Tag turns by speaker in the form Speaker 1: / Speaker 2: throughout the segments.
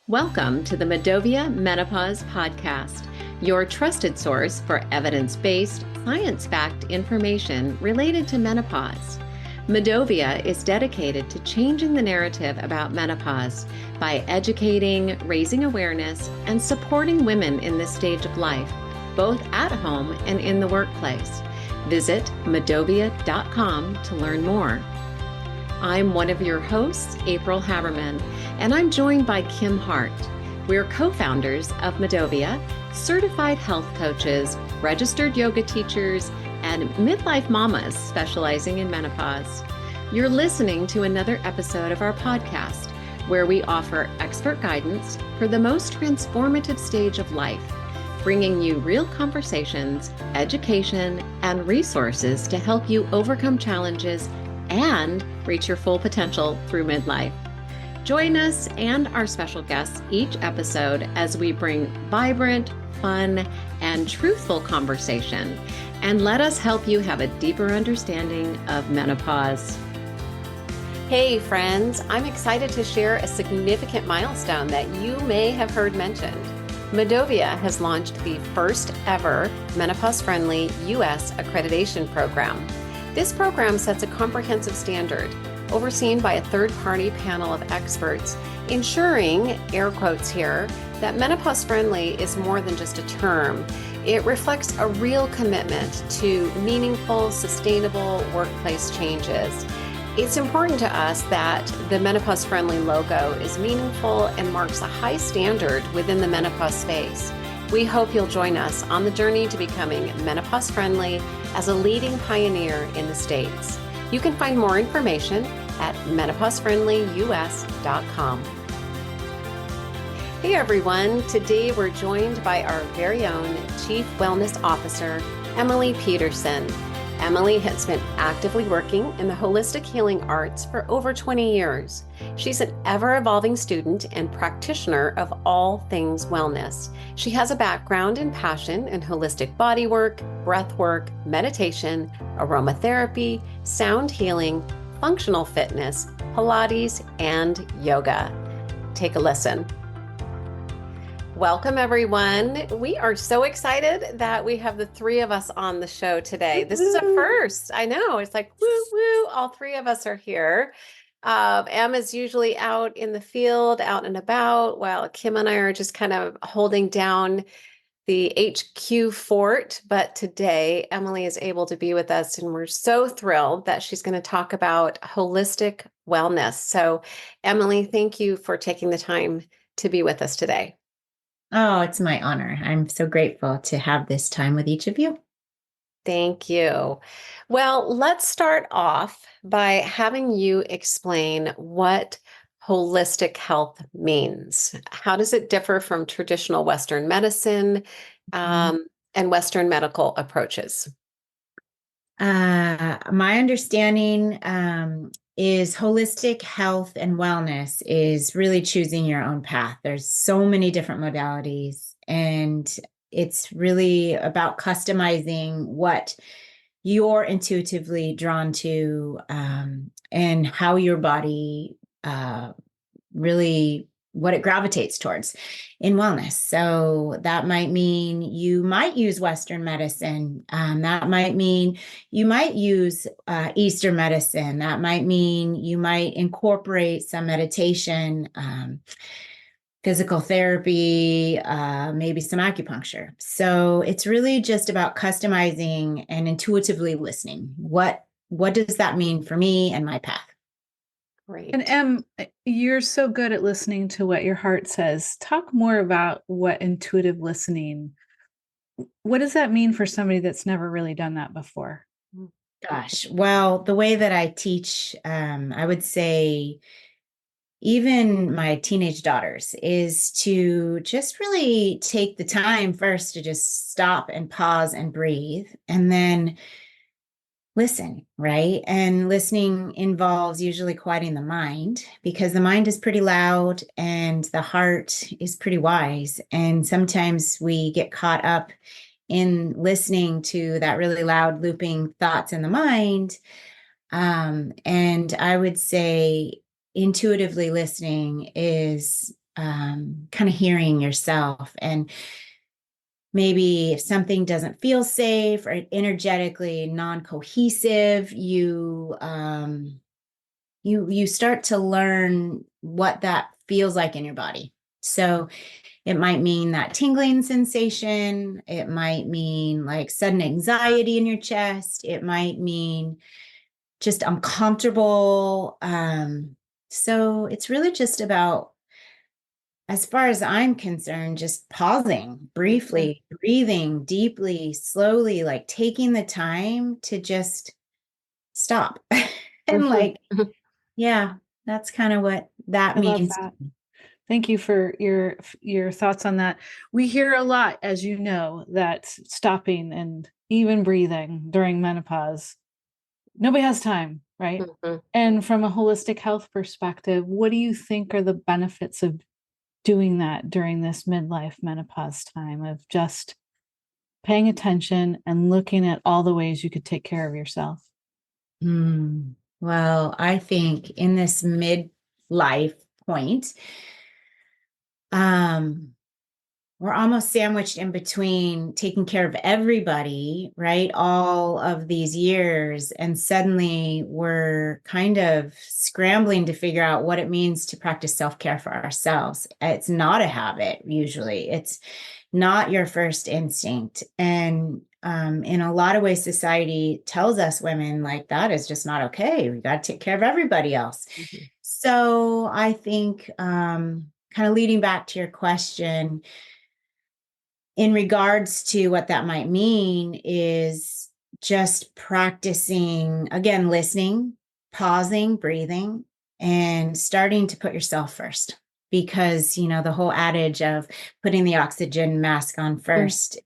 Speaker 1: Welcome to the MiDOViA Menopause Podcast, your trusted source for evidence-based, science-backed information related to menopause. MiDOViA is dedicated to changing the narrative about menopause by educating, raising awareness, and supporting women in this stage of life, both at home and in the workplace. Visit midovia.com to learn more. I'm one of your hosts, April Haberman, and I'm joined by Kim Hart. We're co-founders of MiDOViA, certified health coaches, registered yoga teachers, and midlife mamas specializing in menopause. You're listening to another episode of our podcast, where we offer expert guidance for the most transformative stage of life, bringing you real conversations, education, and resources to help you overcome challenges and reach your full potential through midlife. Join us and our special guests each episode as we bring vibrant, fun, and truthful conversation, and let us help you have a deeper understanding of menopause. Hey friends, I'm excited to share a significant milestone that you may have heard mentioned. MiDOViA has launched the first ever menopause-friendly U.S. accreditation program. This program sets a comprehensive standard, overseen by a third-party panel of experts, ensuring, air quotes here, that menopause-friendly is more than just a term. It reflects a real commitment to meaningful, sustainable workplace changes. It's important to us that the menopause-friendly logo is meaningful and marks a high standard within the menopause space. We hope you'll join us on the journey to becoming menopause-friendly as a leading pioneer in the States. You can find more information at menopausefriendlyus.com. Hey everyone, today we're joined by our very own Chief Wellness Officer, Emily Peterson. Emily has been actively working in the holistic healing arts for over 20 years. She's an ever-evolving student and practitioner of all things wellness. She has a background and passion in holistic body work, breath work, meditation, aromatherapy, sound healing, functional fitness, Pilates, and yoga. Take a listen. Welcome, everyone. We are so excited that we have the three of us on the show today. This is a first. I know. It's like, woo, woo. All three of us are here. Emma's usually out in the field, out and about, while Kim and I are just kind of holding down the HQ fort. But today, Emily is able to be with us, and we're so thrilled that she's going to talk about holistic wellness. So, Emily, thank you for taking the time to be with us today.
Speaker 2: Oh, it's my honor. I'm so grateful to have this time with each of you.
Speaker 1: Thank you. Well, let's start off by having you explain what holistic health means. How does it differ from traditional Western medicine and Western medical approaches?
Speaker 2: My understanding is holistic health and wellness is really choosing your own path. There's so many different modalities, and it's really about customizing what you're intuitively drawn to and how your body really what it gravitates towards in wellness. So that might mean you might use Western medicine. That might mean you might use Eastern medicine. That might mean you might incorporate some meditation, physical therapy, maybe some acupuncture. So it's really just about customizing and intuitively listening. What does that mean for me and my path?
Speaker 1: Great.
Speaker 3: And you're so good at listening to what your heart says. Talk more about what intuitive listening, what does that mean for somebody that's never really done that before?
Speaker 2: Gosh, well, the way that I teach, I would say even my teenage daughters is to just really take the time first to just stop and pause and breathe, and then listen, right? And listening involves usually quieting the mind, because the mind is pretty loud and the heart is pretty wise. And sometimes we get caught up in listening to that really loud looping thoughts in the mind. And I would say intuitively listening is kind of hearing yourself. And maybe if something doesn't feel safe or energetically non-cohesive, you start to learn what that feels like in your body. So it might mean that tingling sensation. It might mean like sudden anxiety in your chest. It might mean just uncomfortable. So it's really just about, as far as I'm concerned, just pausing briefly, breathing deeply, slowly, like taking the time to just stop. And like, yeah, that's kind of what that
Speaker 3: I love
Speaker 2: means.
Speaker 3: that. Thank you for your thoughts on that. We hear a lot, as you know, that stopping and even breathing during menopause, nobody has time, right?
Speaker 1: Mhm.
Speaker 3: And from a holistic health perspective, what do you think are the benefits of doing that during this midlife menopause time, of just paying attention and looking at all the ways you could take care of yourself?
Speaker 2: Well, I think in this midlife point, um, we're almost sandwiched in between taking care of everybody, right? All of these years. And suddenly we're kind of scrambling to figure out what it means to practice self-care for ourselves. It's not a habit, usually. It's not your first instinct. And in a lot of ways, society tells us women like that is just not okay. We got to take care of everybody else.
Speaker 1: Mhm.
Speaker 2: So I think kind of leading back to your question, in regards to what that might mean is just practicing, again, listening, pausing, breathing, and starting to put yourself first. Because, the whole adage of putting the oxygen mask on first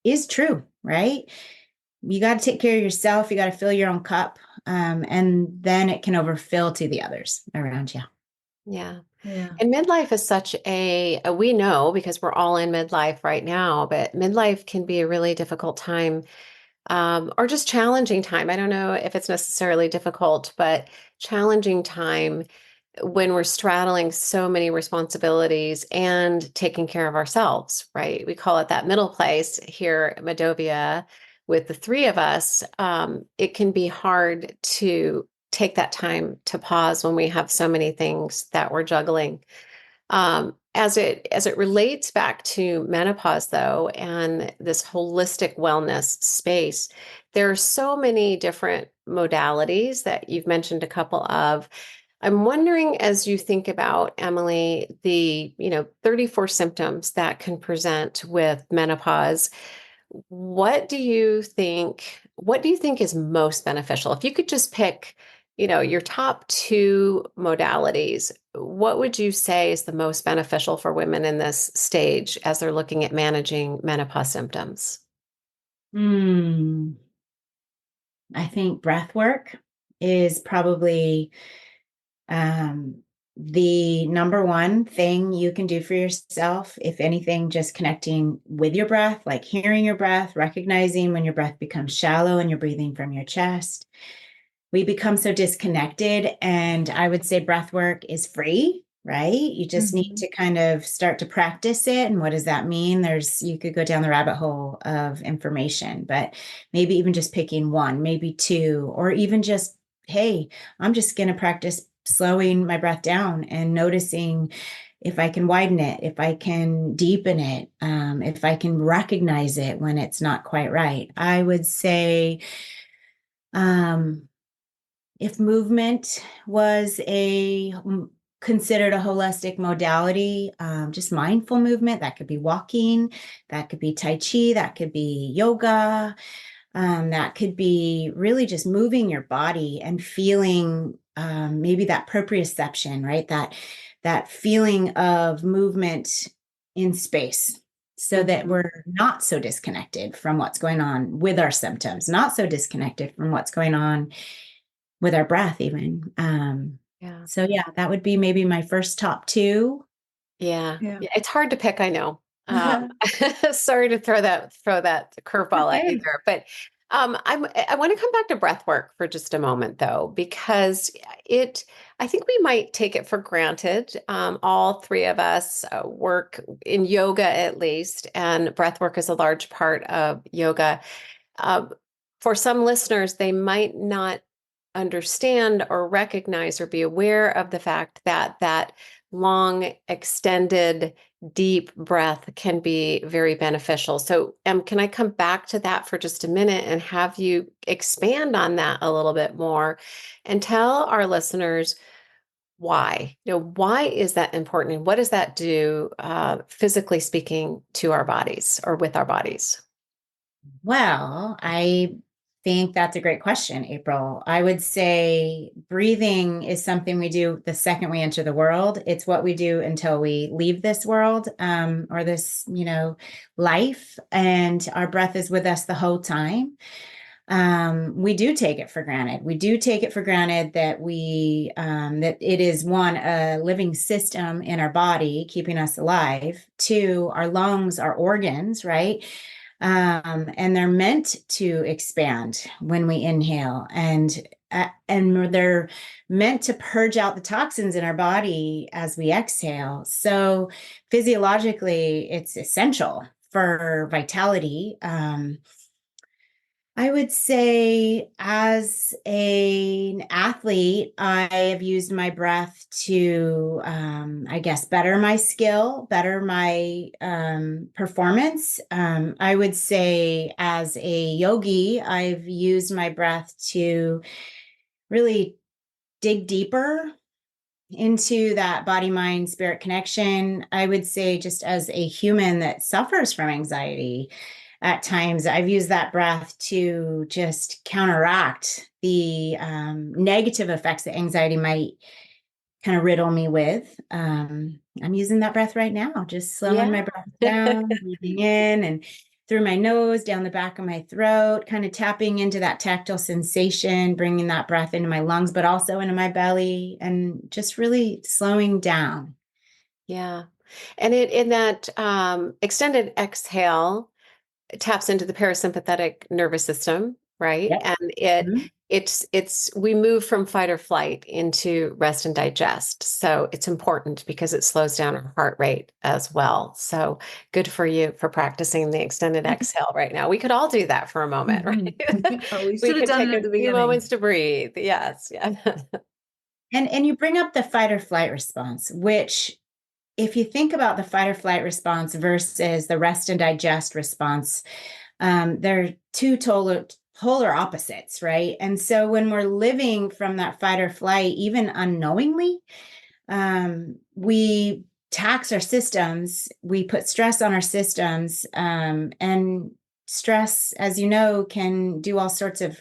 Speaker 2: is true, right? You got to take care of yourself. You got to fill your own cup. And then it can overfill to the others around you.
Speaker 1: Yeah.
Speaker 3: Yeah.
Speaker 1: And midlife is such we know because we're all in midlife right now, but midlife can be a really difficult time, or just challenging time. I don't know if it's necessarily difficult, but challenging time when we're straddling so many responsibilities and taking care of ourselves, right? We call it that middle place here at MiDOViA with the three of us. It can be hard to take that time to pause when we have so many things that we're juggling. As it relates back to menopause, though, and this holistic wellness space, there are so many different modalities that you've mentioned a couple of. I'm wondering, as you think about, Emily, the 34 symptoms that can present with menopause, what do you think is most beneficial? If you could just pick, your top two modalities, what would you say is the most beneficial for women in this stage as they're looking at managing menopause symptoms?
Speaker 2: Hmm. I think breath work is probably um, the number one thing you can do for yourself. If anything, just connecting with your breath, like hearing your breath, recognizing when your breath becomes shallow and you're breathing from your chest. We become so disconnected. And I would say breath work is free, right? You just need
Speaker 3: Mhm.
Speaker 2: to kind of start to practice it. And what does that mean? You could go down the rabbit hole of information, but maybe even just picking one, maybe two, or even just, hey, I'm just going to practice slowing my breath down and noticing if I can widen it, if I can deepen it, if I can recognize it when it's not quite right. I would say, um, if movement was considered a holistic modality, just mindful movement, that could be walking, that could be Tai Chi, that could be yoga, that could be really just moving your body and feeling maybe that proprioception, right? That feeling of movement in space, so that
Speaker 1: Mhm.
Speaker 2: we're not so disconnected from what's going on with our symptoms, not so disconnected from what's going on with our breath even.
Speaker 1: Yeah.
Speaker 2: So yeah, that would be maybe my first top two.
Speaker 1: Yeah.
Speaker 3: Yeah.
Speaker 1: Yeah. It's hard to pick, I know. Sorry to throw that curveball at you
Speaker 2: Okay.
Speaker 1: there, but I want to come back to breath work for just a moment, though, because I think we might take it for granted. All three of us work in yoga at least, and breath work is a large part of yoga. Uh, for some listeners, they might not understand or recognize or be aware of the fact that that long, extended, deep breath can be very beneficial. So, can I come back to that for just a minute and have you expand on that a little bit more and tell our listeners why? Why is that important and what does that do, physically speaking, to our bodies or with our bodies?
Speaker 2: Well, I think that's a great question, April. I would say breathing is something we do the second we enter the world. It's what we do until we leave this world, or this, life. And our breath is with us the whole time. We do take it for granted. We do take it for granted that that it is one, a living system in our body, keeping us alive. Two, our lungs, our organs, right? And they're meant to expand when we inhale, and they're meant to purge out the toxins in our body as we exhale. So physiologically, it's essential for vitality. I would say as an athlete, I have used my breath to, I guess, better my skill, better my performance. I would say as a yogi, I've used my breath to really dig deeper into that body, mind, spirit connection. I would say just as a human that suffers from anxiety, at times I've used that breath to just counteract the negative effects that anxiety might kind of riddle me with. I'm using that breath right now, just slowing my
Speaker 1: Yeah.
Speaker 2: breath down, breathing in and through my nose, down the back of my throat, kind of tapping into that tactile sensation, bringing that breath into my lungs, but also into my belly, and just really slowing down.
Speaker 1: Yeah. And in that extended exhale, it taps into the parasympathetic nervous system, right?
Speaker 2: Yep.
Speaker 1: And
Speaker 2: Mhm.
Speaker 1: it's we move from fight or flight into rest and digest. So it's important because it slows down our heart rate as well. So good for you for practicing the extended exhale right now. We could all do that for a moment, right?
Speaker 3: Oh, we
Speaker 1: We
Speaker 3: should have
Speaker 1: could
Speaker 3: done
Speaker 1: take
Speaker 3: it at
Speaker 1: a
Speaker 3: the
Speaker 1: few
Speaker 3: beginning.
Speaker 1: moments to breathe. Yes, yeah.
Speaker 2: And you bring up the fight or flight response, which, if you think about the fight or flight response versus the rest and digest response, they're two polar opposites, right? And so when we're living from that fight or flight, even unknowingly, we tax our systems, we put stress on our systems, and stress, as you know, can do all sorts of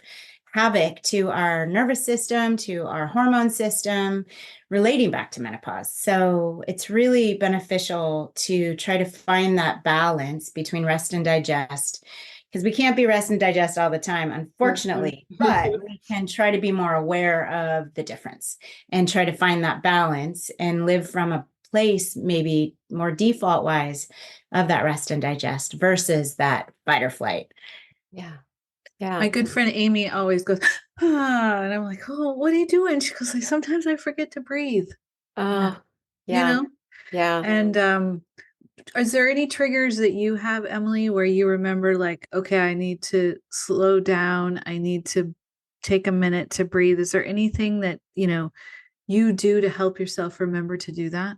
Speaker 2: havoc to our nervous system, to our hormone system, relating back to menopause. So it's really beneficial to try to find that balance between rest and digest, because we can't be rest and digest all the time, unfortunately, but we can try to be more aware of the difference and try to find that balance and live from a place maybe more default wise of that rest and digest versus that fight or flight.
Speaker 1: Yeah.
Speaker 3: My
Speaker 1: Yeah.
Speaker 3: good friend Amy always goes, and I'm like, oh, what are you doing? She goes, like, sometimes I forget to breathe,
Speaker 1: Oh,
Speaker 3: you
Speaker 1: yeah.
Speaker 3: know?
Speaker 1: Yeah.
Speaker 3: And is there any triggers that you have, Emily, where you remember, like, okay, I need to slow down, I need to take a minute to breathe? Is there anything that, you do to help yourself remember to do that?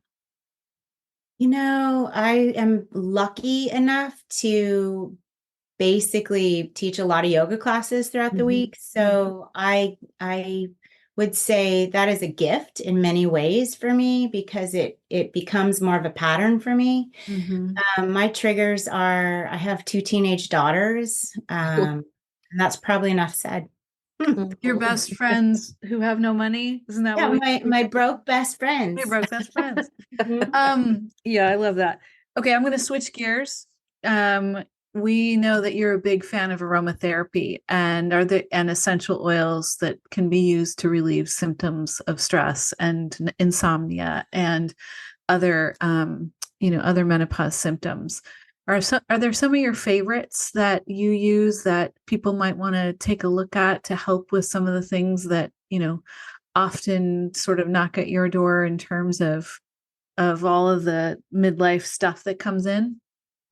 Speaker 2: I am lucky enough to basically teach a lot of yoga classes throughout the
Speaker 3: Mhm.
Speaker 2: week. So I would say that is a gift in many ways for me, because it becomes more of a pattern for me.
Speaker 3: Mhm.
Speaker 2: My triggers are, I have two teenage daughters, and that's probably enough said.
Speaker 3: Your best friends who have no money? Isn't that
Speaker 2: Yeah,
Speaker 3: what
Speaker 2: my broke best
Speaker 3: we
Speaker 2: friends.
Speaker 3: broke best friends?
Speaker 2: Mhm.
Speaker 3: Yeah, I love that. Okay, I'm going to switch gears. Um, we know that you're a big fan of aromatherapy, and are there and essential oils that can be used to relieve symptoms of stress and insomnia and other other menopause symptoms. Are there some of your favorites that you use that people might want to take a look at to help with some of the things that, often sort of knock at your door in terms of all of the midlife stuff that comes in?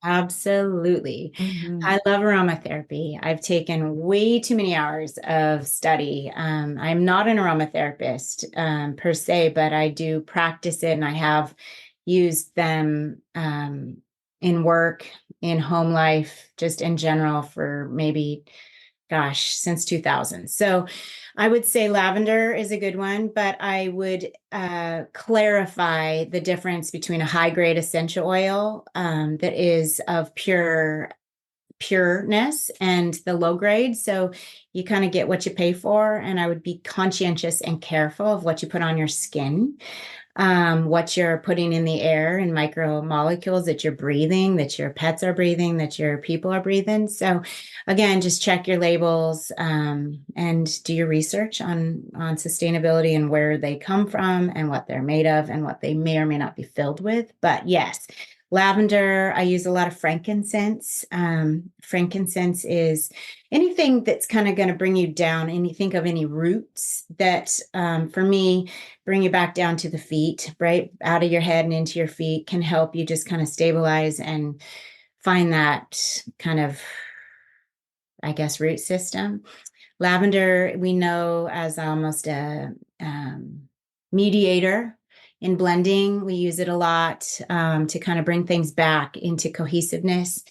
Speaker 2: Absolutely.
Speaker 3: Mm-hmm.
Speaker 2: I love aromatherapy. I've taken way too many hours of study. I'm not an aromatherapist per se, but I do practice it and I have used them in work, in home life, just in general for maybe, gosh, since 2000. So I would say lavender is a good one, but I would clarify the difference between a high grade essential oil that is of pureness and the low grade. So you kind of get what you pay for. And I would be conscientious and careful of what you put on your skin, what you're putting in the air and micromolecules that you're breathing, that your pets are breathing, that your people are breathing. So again, just check your labels and do your research on sustainability and where they come from and what they're made of and what they may or may not be filled with. But yes, lavender, I use a lot of frankincense. Frankincense is anything that's kind of going to bring you down. And you think of any roots that, for me, bring you back down to the feet, right? Out of your head and into your feet can help you just kind of stabilize and find that kind of, I guess, root system. Lavender, we know as almost a mediator in blending. We use it a lot to kind of bring things back into cohesiveness.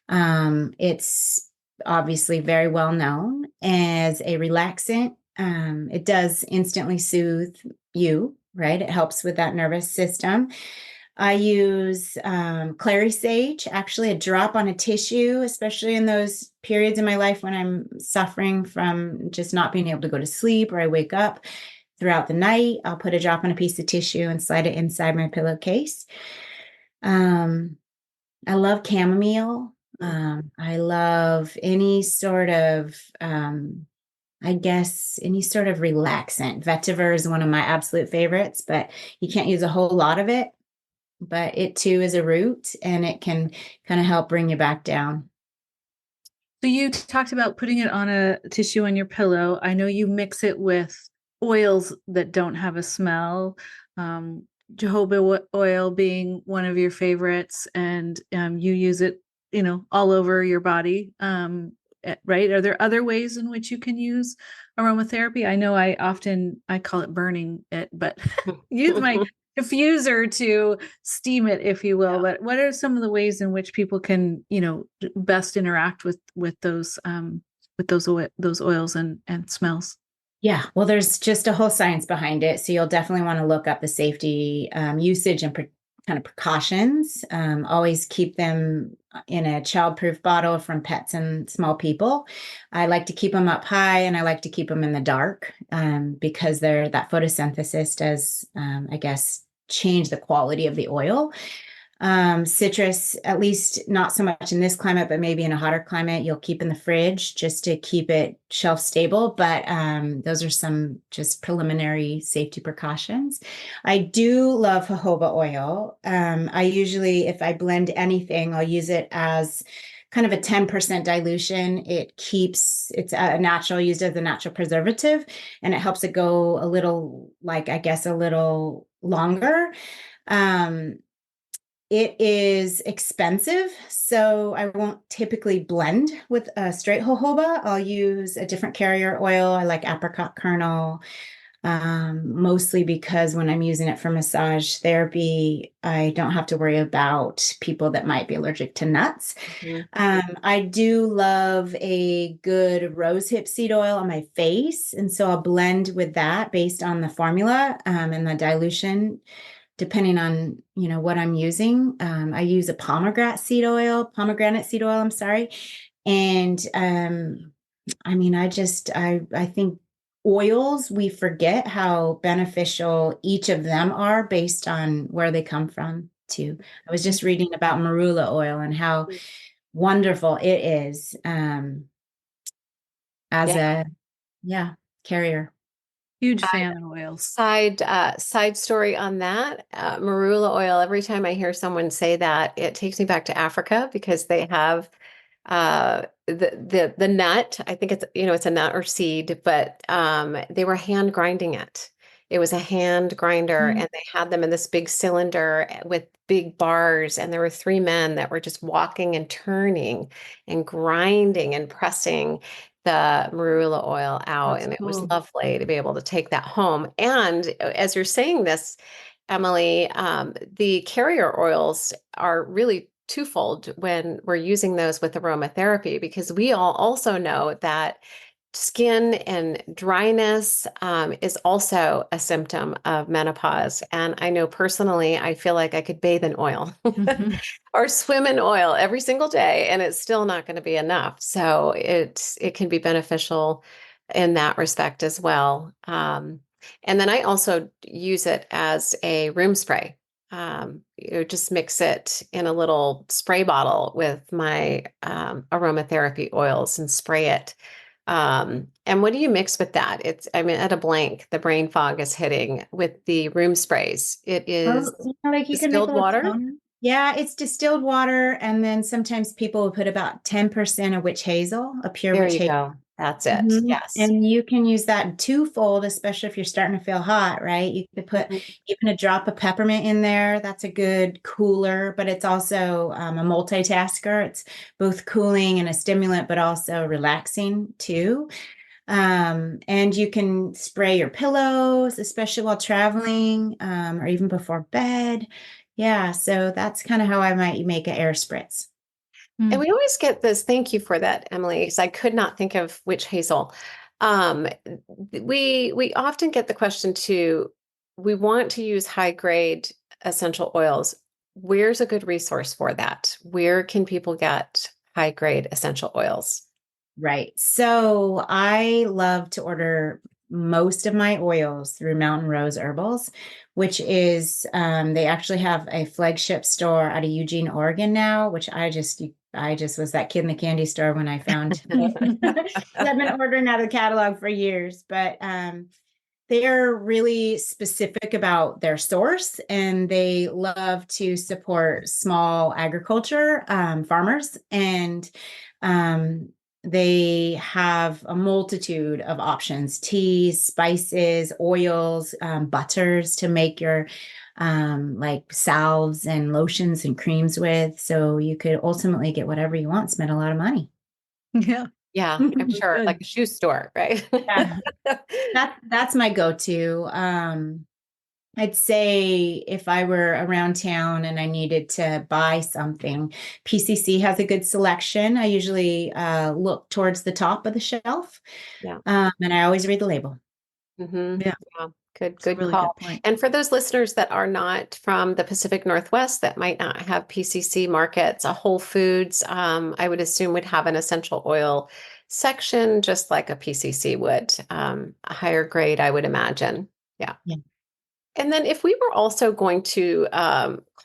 Speaker 2: It's obviously very well known as a relaxant. It does instantly soothe you, right? It helps with that nervous system. I use clary sage, actually a drop on a tissue, especially in those periods in my life when I'm suffering from just not being able to go to sleep or I wake up throughout the night. I'll put a drop on a piece of tissue and slide it inside my pillowcase. I love chamomile. I love any sort of, I guess, any sort of relaxant. Vetiver is one of my absolute favorites, but you can't use a whole lot of it. But it too is a root and it can kind of help bring you back down.
Speaker 3: So you talked about putting it on a tissue on your pillow. I know you mix it with oils that don't have a smell. Jojoba oil being one of your favorites, and you use it, all over your body. Right? Are there other ways in which you can use aromatherapy? I know I call it burning it, but use my diffuser to steam it, if you will. But what are some of the ways in which people can, best interact with those those oils and smells?
Speaker 2: Yeah, well, there's just a whole science behind it. So you'll definitely want to look up the safety, usage and kind of precautions. Always keep them in a childproof bottle from pets and small people. I like to keep them up high and I like to keep them in the dark because that photosynthesis does, I guess, change the quality of the oil. Citrus, at least not so much in this climate, but maybe in a hotter climate, you'll keep in the fridge just to keep it shelf stable. But those are some just preliminary safety precautions. I do love jojoba oil. I usually, if I blend anything, I'll use it as kind of a 10% dilution. It's a natural, used as a natural preservative, and it helps it go a little, like, I guess, a little longer. It is expensive, so I won't typically blend with a straight jojoba. I'll use a different carrier oil. I like apricot kernel, mostly because when I'm using it for massage therapy, I don't have to worry about people that might be allergic to nuts. I do love a good rosehip seed oil on my face, and so I'll blend with that based on the formula and the dilution depending on what I'm using. I use a pomegranate seed oil, I'm sorry. And I mean, I think oils, we forget how beneficial each of them are based on where they come from too. I was just reading about marula oil and how wonderful it is as a carrier.
Speaker 3: Huge fan of oils.
Speaker 1: Side story on that, marula oil. Every time I hear someone say that, it takes me back to Africa because they have the nut. I think it's it's a nut or seed, but they were hand grinding it. It was a hand grinder,
Speaker 3: Mm.
Speaker 1: and they had them in this big cylinder with big bars, and there were three men that were just walking and turning and grinding and pressing the marula oil out,
Speaker 3: That's
Speaker 1: and it was
Speaker 3: cool.
Speaker 1: lovely to be able to take that home. And as you're saying this, Emily, the carrier oils are really twofold when we're using those with aromatherapy, because we all also know that skin and dryness is also a symptom of menopause. And I know personally, I feel like I could bathe in oil
Speaker 3: Mhm.
Speaker 1: or swim in oil every single day, and it's still not going to be enough. So it can be beneficial in that respect as well. And then I also use it as a room spray. Just mix it in a little spray bottle with my aromatherapy oils and spray it. And what do you mix with that? I'm at a blank. The brain fog is hitting with the room sprays. It
Speaker 2: Oh,
Speaker 1: is
Speaker 2: like you can make a
Speaker 1: distilled
Speaker 2: little
Speaker 1: water.
Speaker 2: toner. Yeah, it's distilled water, and then sometimes people will put about 10% of witch hazel, a pure
Speaker 1: There
Speaker 2: witch
Speaker 1: you
Speaker 2: hazel.
Speaker 1: go. That's it. Yes.
Speaker 2: And you can use that twofold, especially if you're starting to feel hot, right? You could put
Speaker 1: Mhm.
Speaker 2: even a drop of peppermint in there. That's a good cooler, but it's also a multitasker. It's both cooling and a stimulant, but also relaxing too. And you can spray your pillows, especially while traveling, or even before bed. Yeah, so that's kind of how I might make an air spritz.
Speaker 1: And
Speaker 3: Mm.
Speaker 1: we always get this. Thank you for that, Emily, because I could not think of witch hazel. Um, we often get the question too. We want to use high grade essential oils. Where's a good resource for that? Where can people get high grade essential oils?
Speaker 2: Right. So I love to order most of my oils through Mountain Rose Herbals, which is they actually have a flagship store out of Eugene, Oregon now, which I just was that kid in the candy store when I found I've been ordering out of the catalog for years, but they're really specific about their source, and they love to support small agriculture farmers, and um, they have a multitude of options: teas, spices, oils, butters to make your like salves and lotions and creams with. So you could ultimately get whatever you want, spend a lot of money.
Speaker 3: Yeah.
Speaker 1: Yeah, I'm sure, like
Speaker 3: Good.
Speaker 1: a shoe store, right?
Speaker 2: Yeah, that's my go-to. I'd say if I were around town and I needed to buy something, PCC has a good selection. I usually look towards the top of the shelf,
Speaker 1: Yeah.
Speaker 2: and I always read the label.
Speaker 1: Mm-hmm.
Speaker 3: Yeah.
Speaker 1: Yeah. Good,
Speaker 3: It's a
Speaker 1: good
Speaker 3: really
Speaker 1: call.
Speaker 3: good point.
Speaker 1: And for those listeners that are not from the Pacific Northwest that might not have PCC markets, a Whole Foods, I would assume would have an essential oil section, just like a PCC would, a higher grade, I would imagine. Yeah.
Speaker 2: Yeah.
Speaker 1: And then if we were also going to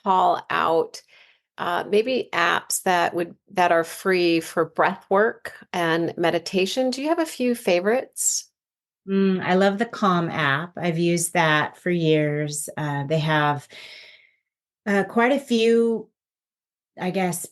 Speaker 1: call out maybe apps that are free for breath work and meditation, do you have a few favorites?
Speaker 2: I love the Calm app. I've used that for years. They have quite a few, I guess,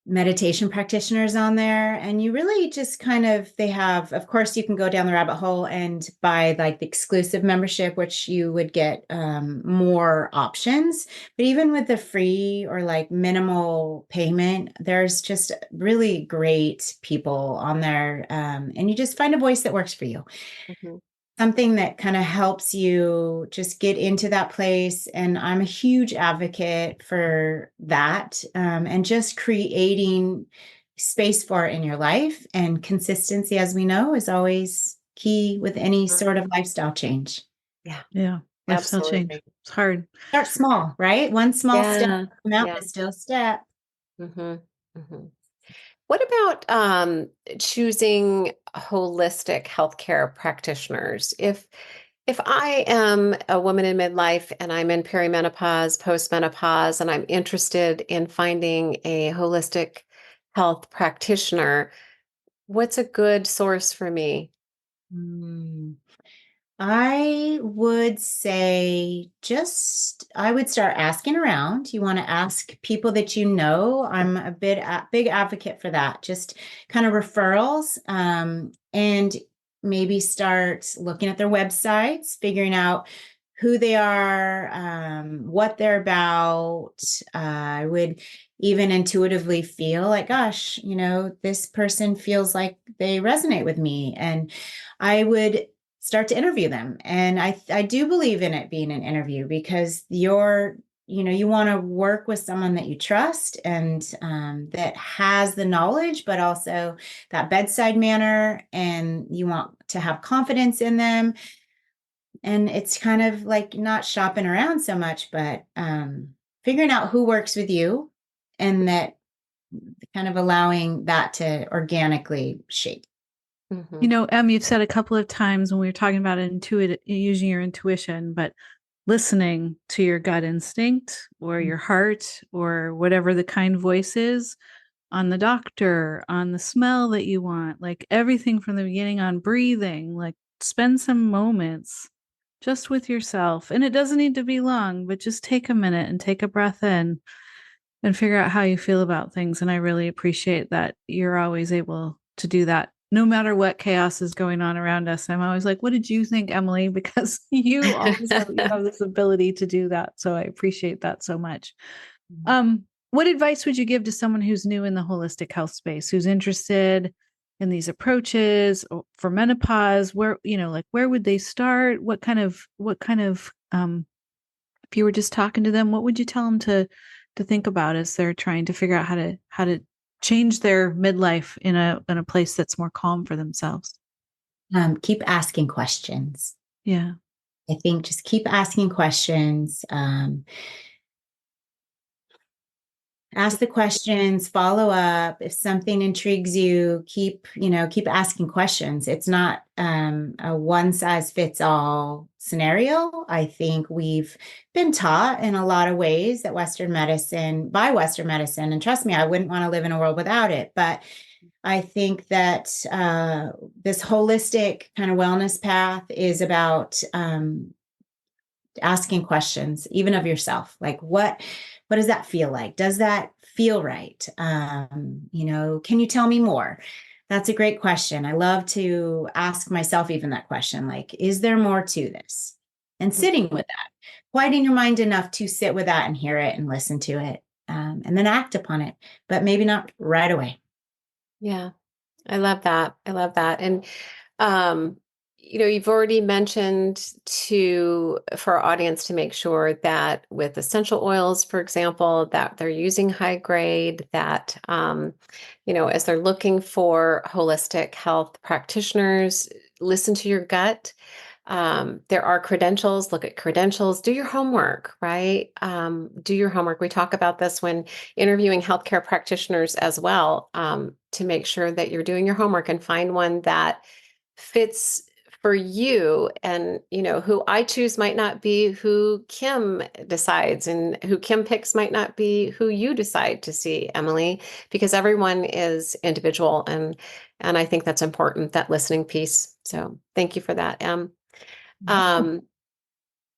Speaker 2: meditation practitioners on there, and you really just kind of they have, of course, you can go down the rabbit hole and buy like the exclusive membership, which you would get more options. But even with the free or like minimal payment, there's just really great people on there, and you just find a voice that works for you,
Speaker 1: Mhm.
Speaker 2: something that kind of helps you just get into that place. And I'm a huge advocate for that, and just creating space for it in your life. And consistency, as we know, is always key with any sort of lifestyle change.
Speaker 1: Yeah,
Speaker 3: Yeah. Lifestyle change.
Speaker 1: absolutely.
Speaker 3: It's hard.
Speaker 2: Start small, right? One small step,
Speaker 1: Yeah,
Speaker 2: the mountain
Speaker 1: yeah.
Speaker 2: is still a step.
Speaker 1: hmm hmm What about choosing holistic healthcare practitioners? If I am a woman in midlife and I'm in perimenopause, postmenopause, and I'm interested in finding a holistic health practitioner, what's a good source for me?
Speaker 2: Hmm. I would say I would start asking around. You want to ask people that you know. I'm a big advocate for that. Just kind of referrals, and maybe start looking at their websites, figuring out who they are, what they're about. I would even intuitively feel like, gosh, this person feels like they resonate with me. And I would start to interview them. And I do believe in it being an interview because you want to work with someone that you trust and that has the knowledge, but also that bedside manner, and you want to have confidence in them. And it's kind of like not shopping around so much, but figuring out who works with you, and that kind of allowing that to organically shape.
Speaker 3: You know, Em, you've said a couple of times when we were talking about using your intuition, but listening to your gut instinct or your heart or whatever the kind voice is on the doctor, on the smell that you want, like everything from the beginning, on breathing, like spend some moments just with yourself. And it doesn't need to be long, but just take a minute and take a breath in and figure out how you feel about things. And I really appreciate that you're always able to do that. No matter what chaos is going on around us, I'm always like, what did you think, Emily? Because you have this ability to do that. So I appreciate that so much. What advice would you give to someone who's new in the holistic health space, who's interested in these approaches for menopause? Where would they start? What kind of if you were just talking to them, what would you tell them to think about as they're trying to figure out how to change their midlife in a place that's more calm for themselves?
Speaker 2: Keep asking questions.
Speaker 3: Yeah.
Speaker 2: I think just keep asking questions. Ask the questions, follow up. If something intrigues you, keep asking questions. It's not a one size fits all scenario. I think we've been taught in a lot of ways that Western medicine, and trust me, I wouldn't want to live in a world without it. But I think that this holistic kind of wellness path is about asking questions, even of yourself. Like, what does that feel like? Does that feel right? Can you tell me more? That's a great question. I love to ask myself even that question, like, is there more to this? And sitting with that, quieting your mind enough to sit with that and hear it and listen to it, and then act upon it, but maybe not right away.
Speaker 1: Yeah, I love that. I love that. And, you've already mentioned for our audience to make sure that with essential oils, for example, that they're using high grade, that, as they're looking for holistic health practitioners, listen to your gut. There are credentials, look at credentials, do your homework, right? Do your homework. We talk about this when interviewing healthcare practitioners as well, to make sure that you're doing your homework and find one that fits for you. And, who I choose might not be who Kim decides, and who Kim picks might not be who you decide to see, Emily, because everyone is individual. And I think that's important, that listening piece. So thank you for that, Em.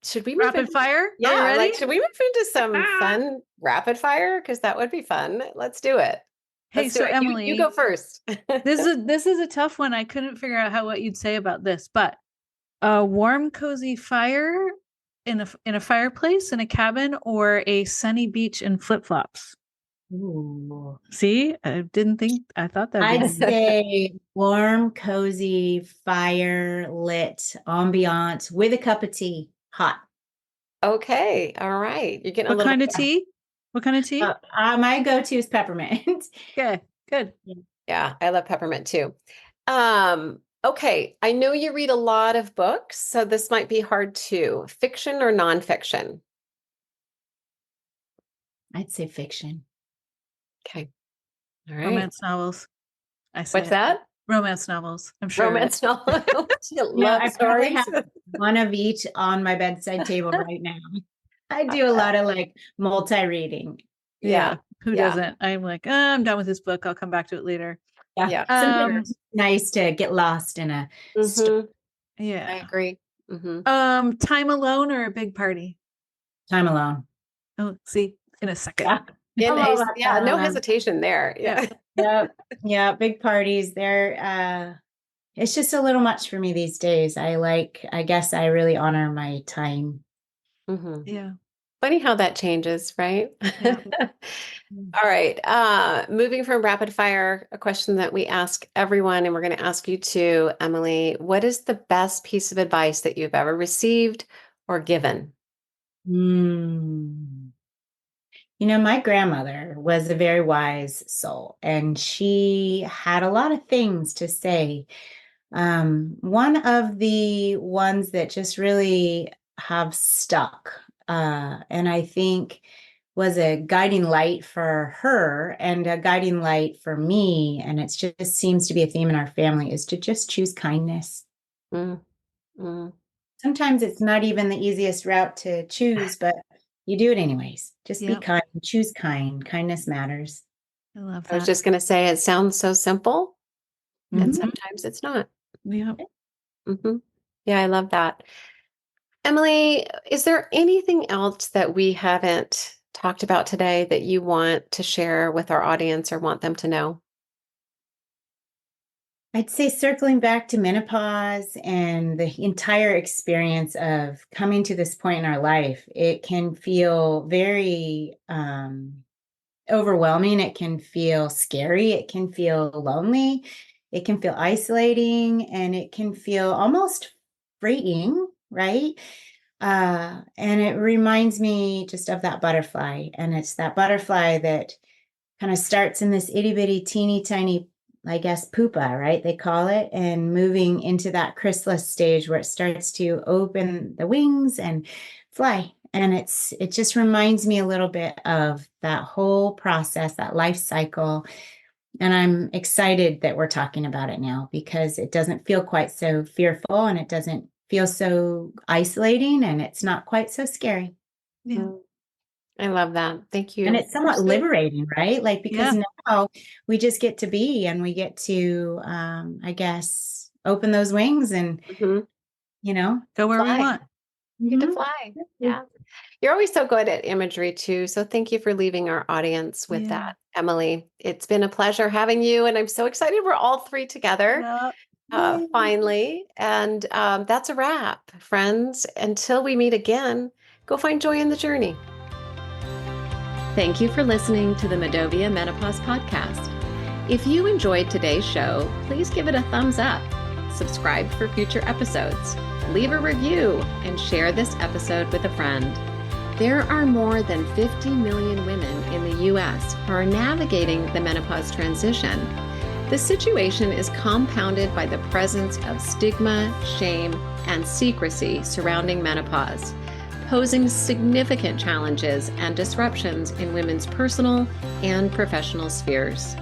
Speaker 1: Should we move
Speaker 3: Rapid
Speaker 1: into,
Speaker 3: fire?
Speaker 1: yeah,
Speaker 3: Are you ready?
Speaker 1: like, should we move into some fun rapid fire? Because that would be fun. Let's do it.
Speaker 3: Hey,
Speaker 1: Let's do
Speaker 3: so
Speaker 1: it.
Speaker 3: Emily,
Speaker 1: You go first.
Speaker 3: this is a tough one. I couldn't figure out what you'd say about this, but a warm, cozy fire in a fireplace in a cabin, or a sunny beach in flip flops.
Speaker 2: Ooh.
Speaker 3: See, I thought that'd be
Speaker 2: I'd say warm, cozy, fire lit ambiance with a cup of tea, hot.
Speaker 1: Okay. All right. You're getting a
Speaker 3: What
Speaker 1: little
Speaker 3: kind
Speaker 1: bit.
Speaker 3: of tea? What kind of tea?
Speaker 2: My go-to is peppermint.
Speaker 3: Okay, good.
Speaker 1: Yeah, I love peppermint too. Okay. I know you read a lot of books, so this might be hard too. Fiction or nonfiction?
Speaker 2: I'd say fiction.
Speaker 1: Okay. All right.
Speaker 3: Romance novels. I say
Speaker 1: What's that?
Speaker 3: romance novels. I'm sure.
Speaker 1: Romance novel. You
Speaker 2: Yeah,
Speaker 1: love
Speaker 2: I probably
Speaker 1: stories.
Speaker 2: have one of each on my bedside table right now. I do a lot of like multi-reading.
Speaker 3: Yeah. Who
Speaker 1: Yeah.
Speaker 3: doesn't? I'm like, I'm done with this book. I'll come back to it later.
Speaker 2: Yeah.
Speaker 1: Yeah.
Speaker 2: Sometimes it's nice to get lost in a story.
Speaker 1: I
Speaker 3: Yeah.
Speaker 1: agree.
Speaker 3: Time alone or a big party?
Speaker 2: Time alone.
Speaker 3: Oh, see, in a second.
Speaker 2: Yeah.
Speaker 1: No hesitation there. Yeah.
Speaker 2: Yeah. Big parties. It's just a little much for me these days. I guess I really honor my time.
Speaker 3: Yeah.
Speaker 1: Funny how that changes, right?
Speaker 3: Yeah.
Speaker 1: All right. Moving from rapid fire, a question that we ask everyone, and we're going to ask you too, Emily. What is the best piece of advice that you've ever received or given?
Speaker 2: My grandmother was a very wise soul, and she had a lot of things to say. One of the ones that just really have stuck, and I think was a guiding light for her and a guiding light for me, and it just seems to be a theme in our family, is to just choose kindness.
Speaker 1: Mm, mm.
Speaker 2: Sometimes it's not even the easiest route to choose, but you do it anyways. Just be kind, choose kind. Kindness matters.
Speaker 3: I love that.
Speaker 1: I was just going to say, it sounds so simple, and sometimes it's not.
Speaker 3: Yeah.
Speaker 1: Yeah, I love that. Emily, is there anything else that we haven't talked about today that you want to share with our audience or want them to know?
Speaker 2: I'd say circling back to menopause and the entire experience of coming to this point in our life, it can feel very overwhelming. It can feel scary. It can feel lonely. It can feel isolating, and it can feel almost freeing, right? And it reminds me just of that butterfly. And it's that butterfly that kind of starts in this itty bitty, teeny tiny, I guess, pupa, right? They call it, and moving into that chrysalis stage where it starts to open the wings and fly. And it just reminds me a little bit of that whole process, that life cycle. And I'm excited that we're talking about it now because it doesn't feel quite so fearful, and it doesn't feel so isolating, and it's not quite so scary.
Speaker 3: Yeah.
Speaker 1: I love that. Thank you.
Speaker 2: And it's somewhat liberating, right? Like, because now we just get to be, and we get to, I guess, open those wings and,
Speaker 3: go where we want.
Speaker 1: You get to fly. Yeah. You're always so good at imagery too. So thank you for leaving our audience with that, Emily. It's been a pleasure having you. And I'm so excited we're all three together finally. And that's a wrap, friends. Until we meet again, go find joy in the journey. Thank you for listening to the MiDOViA Menopause Podcast. If you enjoyed today's show, please give it a thumbs up, subscribe for future episodes, leave a review, and share this episode with a friend. There are more than 50 million women in the U.S. who are navigating the menopause transition. The situation is compounded by the presence of stigma, shame, and secrecy surrounding menopause, posing significant challenges and disruptions in women's personal and professional spheres.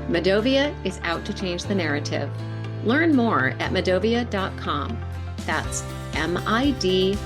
Speaker 1: MiDOViA is out to change the narrative. Learn more at midovia.com. That's MIDOVIA.com.